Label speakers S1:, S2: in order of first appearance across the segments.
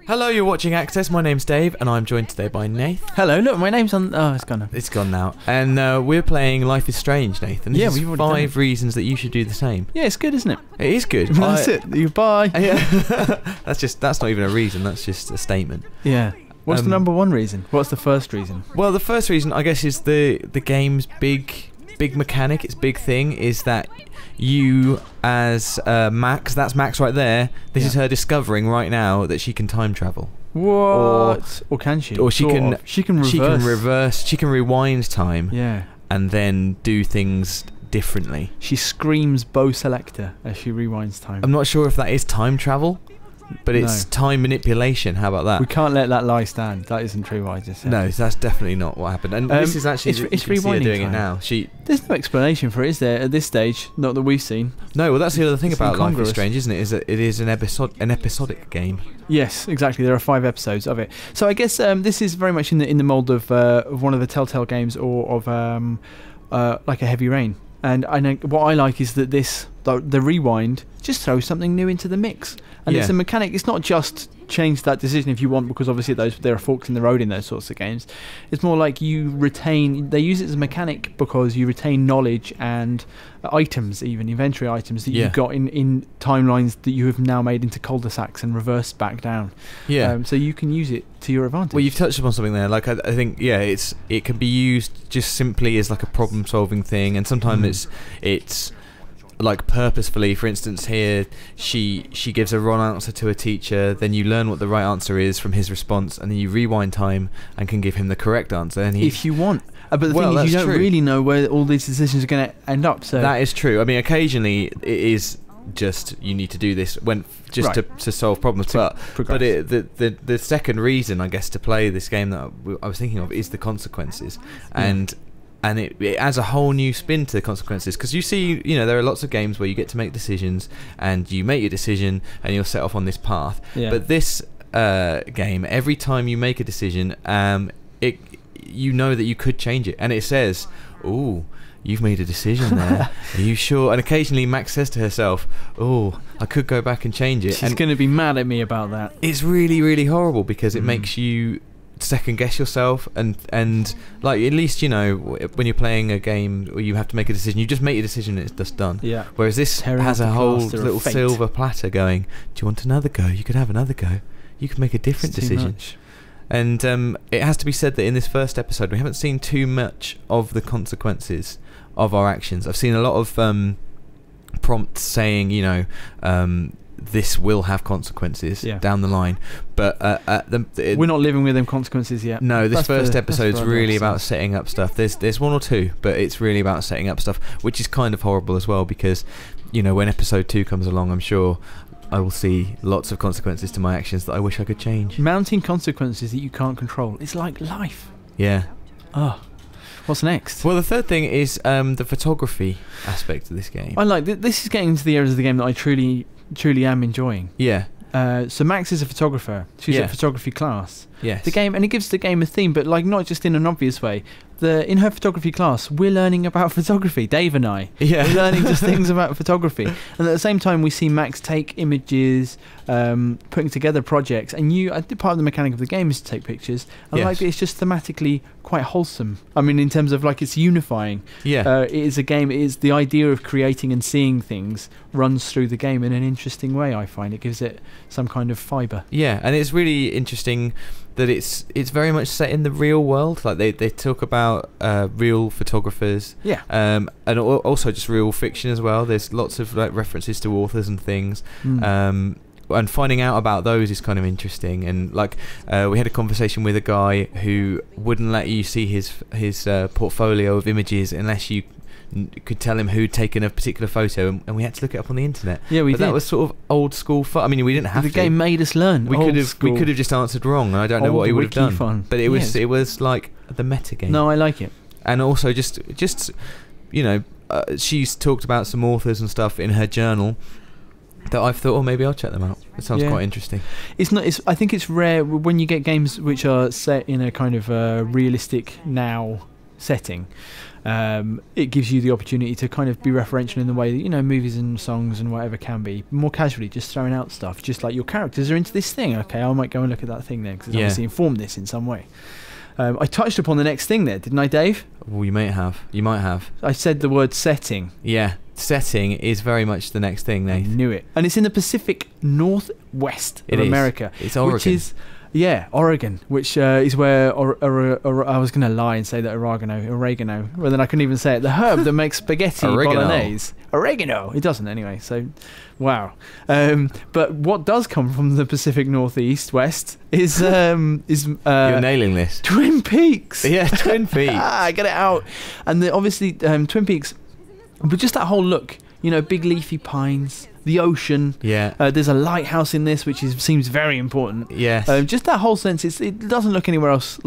S1: Hello, you're watching Access. My name's Dave, and I'm joined today by Nath.
S2: Hello, look, my name's on. Oh, it's gone now.
S1: It's gone now. And we're playing Life is Strange, Nathan.
S2: Yeah,
S1: This
S2: we've
S1: is
S2: already done
S1: 5 reasons that you should do the same.
S2: Yeah, it's good, isn't it?
S1: It is good.
S2: That's it. You bye.
S1: Yeah. That's not even a reason. That's just a statement.
S2: Yeah. What's the number one reason? What's the first reason?
S1: Well, the first reason, I guess, is the game's big mechanic. Its big thing is that you, as Max, that's Max right there. This is her discovering right now that she can time travel.
S2: What? Or can she?
S1: Or she can
S2: reverse.
S1: She can rewind time.
S2: Yeah.
S1: And then do things differently.
S2: She screams Bo Selector as she rewinds time.
S1: I'm not sure if that is time travel, but it's time manipulation. How about that?
S2: We can't let that lie stand. That isn't true what I just said.
S1: No, that's definitely not what happened. And this is actually
S2: it's rewinding
S1: doing
S2: time.
S1: It now.
S2: There's no explanation for it, is there, at this stage? Not that we've seen.
S1: No, well, that's the other thing
S2: It's
S1: about Life is
S2: incongruous.
S1: Strange, isn't it? Is that it is an episodic game.
S2: Yes, exactly. There are 5 episodes of it. So I guess this is very much in the mold of one of the Telltale games, or of like a Heavy Rain. And I know what I like is that the rewind just throws something new into the mix. And it's a mechanic. It's not just change that decision if you want, because obviously there are forks in the road in those sorts of games. It's more like you retain. They use it as a mechanic because you retain knowledge and items, even inventory items that you've got in timelines that you have now made into cul-de-sacs and reversed back down. Yeah. So you can use it to your advantage.
S1: Well, you've touched upon something there. Like I think it can be used just simply as like a problem-solving thing, and sometimes it's like purposefully. For instance, here she gives a wrong answer to a teacher, then you learn what the right answer is from his response, and then you rewind time and can give him the correct answer. And
S2: if you want. But the thing is, you don't really know where all these decisions are going to end up. So
S1: that is true. I mean, occasionally it is just you need to do this to solve problems. But the second reason, I guess, to play this game that I was thinking of is the consequences. And it adds a whole new spin to the consequences, because you see, there are lots of games where you get to make decisions, and you make your decision, and you'll set off on this path. Yeah. But this game, every time you make a decision, you know that you could change it, and it says, "Ooh, you've made a decision there. Are you sure?" And occasionally Max says to herself, "Oh, I could go back and change it."
S2: She's going to be mad at me about that.
S1: It's really, really horrible, because it makes you second guess yourself, and like, at least when you're playing a game where you have to make a decision, you just make your decision and it's just done.
S2: Yeah.
S1: Whereas this has a whole little silver platter going, "Do you want another go? You could have another go. You could make a different decision." And it has to be said that in this first episode we haven't seen too much of the consequences of our actions. I've seen a lot of prompts saying this will have consequences down the line, but
S2: we're not living with them consequences yet.
S1: No, this first episode's really about setting up stuff. There's one or two, but it's really about setting up stuff, which is kind of horrible as well, because when episode 2 comes along, I'm sure I will see lots of consequences to my actions that I wish I could change.
S2: Mounting consequences that you can't control. It's like life.
S1: Yeah.
S2: Oh. What's next?
S1: Well, the third thing is the photography aspect of this game.
S2: I like this is getting into the areas of the game that I truly am enjoying.
S1: Yeah.
S2: So Max is a photographer. She's a photography class.
S1: Yes.
S2: The game, and it gives the game a theme, but like not just in an obvious way. In her photography class, we're learning about photography. Dave and I. Yeah. We're learning just things about photography, and at the same time, we see Max take images, putting together projects, and part of the mechanic of the game is to take pictures. And like it's just thematically quite wholesome. I mean, in terms of like it's unifying. Yeah. It is a game. It is the idea of creating and seeing things runs through the game in an interesting way. I find it gives it some kind of fibre.
S1: Yeah, and it's really interesting that it's very much set in the real world. Like they talk about real photographers, and also just real fiction as well. There's lots of like references to authors and things, and finding out about those is kind of interesting. And like we had a conversation with a guy who wouldn't let you see his portfolio of images unless you could tell him who'd taken a particular photo, and we had to look it up on the internet.
S2: Yeah, we did.
S1: That was sort of old school fun. I mean, we didn't have to.
S2: The game made us learn.
S1: We could have just answered wrong, and I don't know what he would have done.
S2: Fun.
S1: But it was like the meta game.
S2: No, I like it.
S1: And also just she's talked about some authors and stuff in her journal that I've thought, maybe I'll check them out. It sounds quite interesting. I think it's rare when you get games which are set in a kind of realistic now
S2: setting, it gives you the opportunity to kind of be referential in the way that, you know, movies and songs and whatever can be, more casually, just throwing out stuff, just like your characters are into this thing. Okay, I might go and look at that thing then, because it's obviously informed this in some way. I touched upon the next thing there, didn't I, Dave?
S1: Well, you might have.
S2: I said the word setting.
S1: Yeah, setting is very much the next thing, Nate.
S2: I knew it. And it's in the Pacific Northwest of America.
S1: It's Oregon.
S2: Which is, Oregon, which is where I was going to lie and say that oregano, well, then I couldn't even say it. The herb that makes spaghetti bolognese. Oregano. It doesn't anyway, so wow. But what does come from the Pacific West is
S1: you're nailing this.
S2: Twin Peaks.
S1: Yeah, Twin Peaks.
S2: I get it out. And obviously Twin Peaks, but just that whole look, you know, big leafy pines, the ocean.
S1: Yeah.
S2: There's a lighthouse in this, which seems very important.
S1: Yes.
S2: Just that whole sense. It doesn't look anywhere else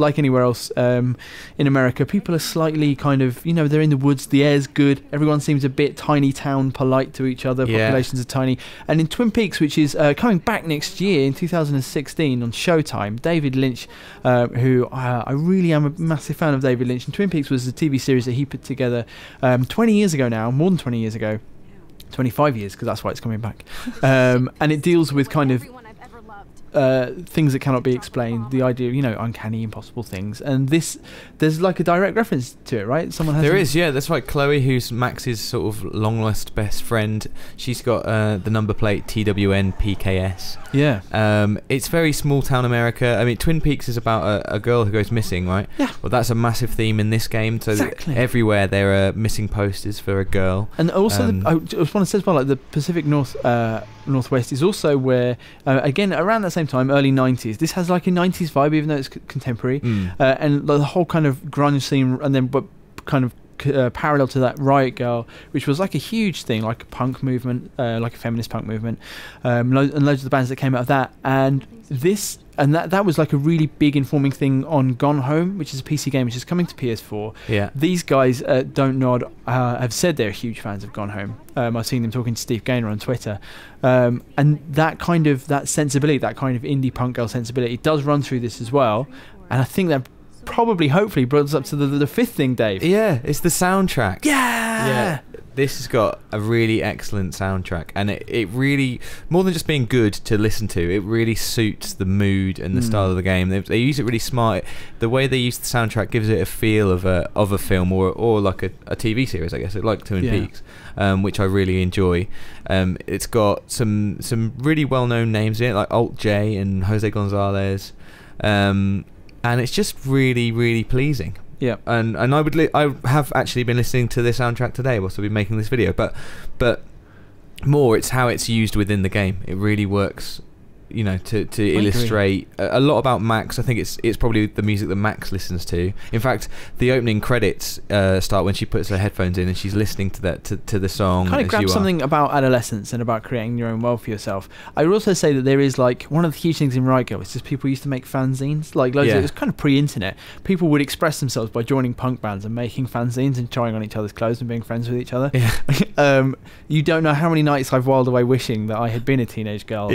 S2: in America. People are slightly kind of, you know, they're in the woods. The air's good. Everyone seems a bit tiny town, polite to each other.
S1: Yeah.
S2: Populations are tiny. And in Twin Peaks, which is coming back next year in 2016 on Showtime, David Lynch, who I really am a massive fan of David Lynch. And Twin Peaks was the TV series that he put together 20 years ago now, more than 20 years ago. 25 years, because that's why it's coming back. And it deals with kind of things that cannot be explained, the idea of, you know, uncanny, impossible things. And there's like a direct reference to it, right? There is,
S1: yeah, that's right. Chloe, who's Max's sort of long lost best friend, she's got the number plate TWNPKS.
S2: Yeah.
S1: It's very small town America. I mean, Twin Peaks is about a girl who goes missing, right?
S2: Yeah.
S1: Well, that's a massive theme in this game. So
S2: exactly.
S1: Everywhere there are missing posters for a girl.
S2: And also, I just want to say as well, like the Pacific Northwest is also where, again, around that same time, early 90s, this has like a 90s vibe, even though it's contemporary. And the whole kind of grunge scene, and then but kind of parallel to that, Riot Girl, which was like a huge thing, like a punk movement, like a feminist punk movement, and loads of the bands that came out of that. And this and that was like a really big informing thing on Gone Home, which is a PC game which is coming to PS4.
S1: Yeah.
S2: These guys, Don't Nod, have said they're huge fans of Gone Home. I've seen them talking to Steve Gaynor on Twitter. And that sensibility, that kind of indie punk girl sensibility does run through this as well. And I think that hopefully brought us up to the fifth thing, Dave.
S1: Yeah, it's the soundtrack.
S2: Yeah.
S1: This has got a really excellent soundtrack, and it really, more than just being good to listen to, it really suits the mood and the style of the game. They use it really smart. The way they use the soundtrack gives it a feel of a film or like a TV series, I guess, like Twin Peaks, which I really enjoy. It's got some really well-known names in it, like Alt J and Jose Gonzalez, and it's just really, really pleasing.
S2: Yeah,
S1: and I have actually been listening to the soundtrack today whilst I've been making this video, but more it's how it's used within the game. It really works, you know, to illustrate a lot about Max. I think it's probably the music that Max listens to. In fact, the opening credits start when she puts her headphones in and she's listening to the song.
S2: Kind of grabs something about adolescence and about creating your own world for yourself. I would also say that there is like one of the huge things in Riot Girl is just people used to make fanzines, like loads of, it was kind of pre-internet. People would express themselves by joining punk bands and making fanzines and trying on each other's clothes and being friends with each other. Yeah. You don't know how many nights I've whiled away wishing that I had been a teenage girl.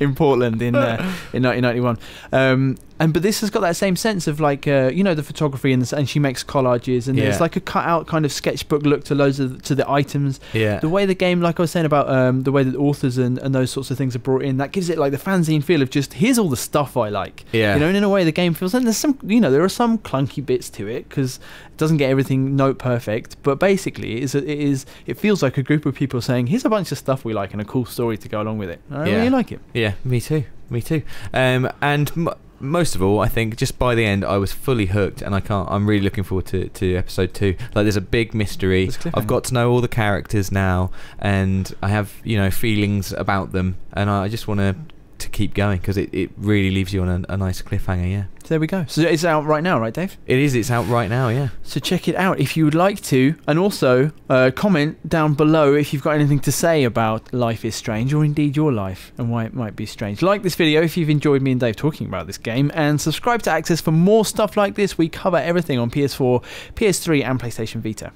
S2: In Portland in 1991, but this has got that same sense of like you know, the photography and she makes collages and there's like a cut out kind of sketchbook look to loads of the items. The way the game, like I was saying about the way that authors and those sorts of things are brought in, that gives it like the fanzine feel of just here's all the stuff I like. You know, and in a way the game feels, and there's some, you know, there are some clunky bits to it because it doesn't get everything note perfect, but basically it feels like a group of people saying here's a bunch of stuff we like and a cool story to go along with it. I really like it.
S1: Yeah, me too. And most of all, I think just by the end I was fully hooked, and I'm really looking forward to episode 2. Like, there's a big mystery. I've got to know all the characters now, and I have, you know, feelings about them, and I just want to keep going because it really leaves you on a nice cliffhanger. Yeah.
S2: So there we go. So it's out right now, right, Dave?
S1: It's out right now, yeah.
S2: So check it out if you would like to, and also comment down below if you've got anything to say about Life is Strange, or indeed your life and why it might be strange. Like this video if you've enjoyed me and Dave talking about this game, and subscribe to Access for more stuff like this. We cover everything on PS4, PS3 and PlayStation Vita.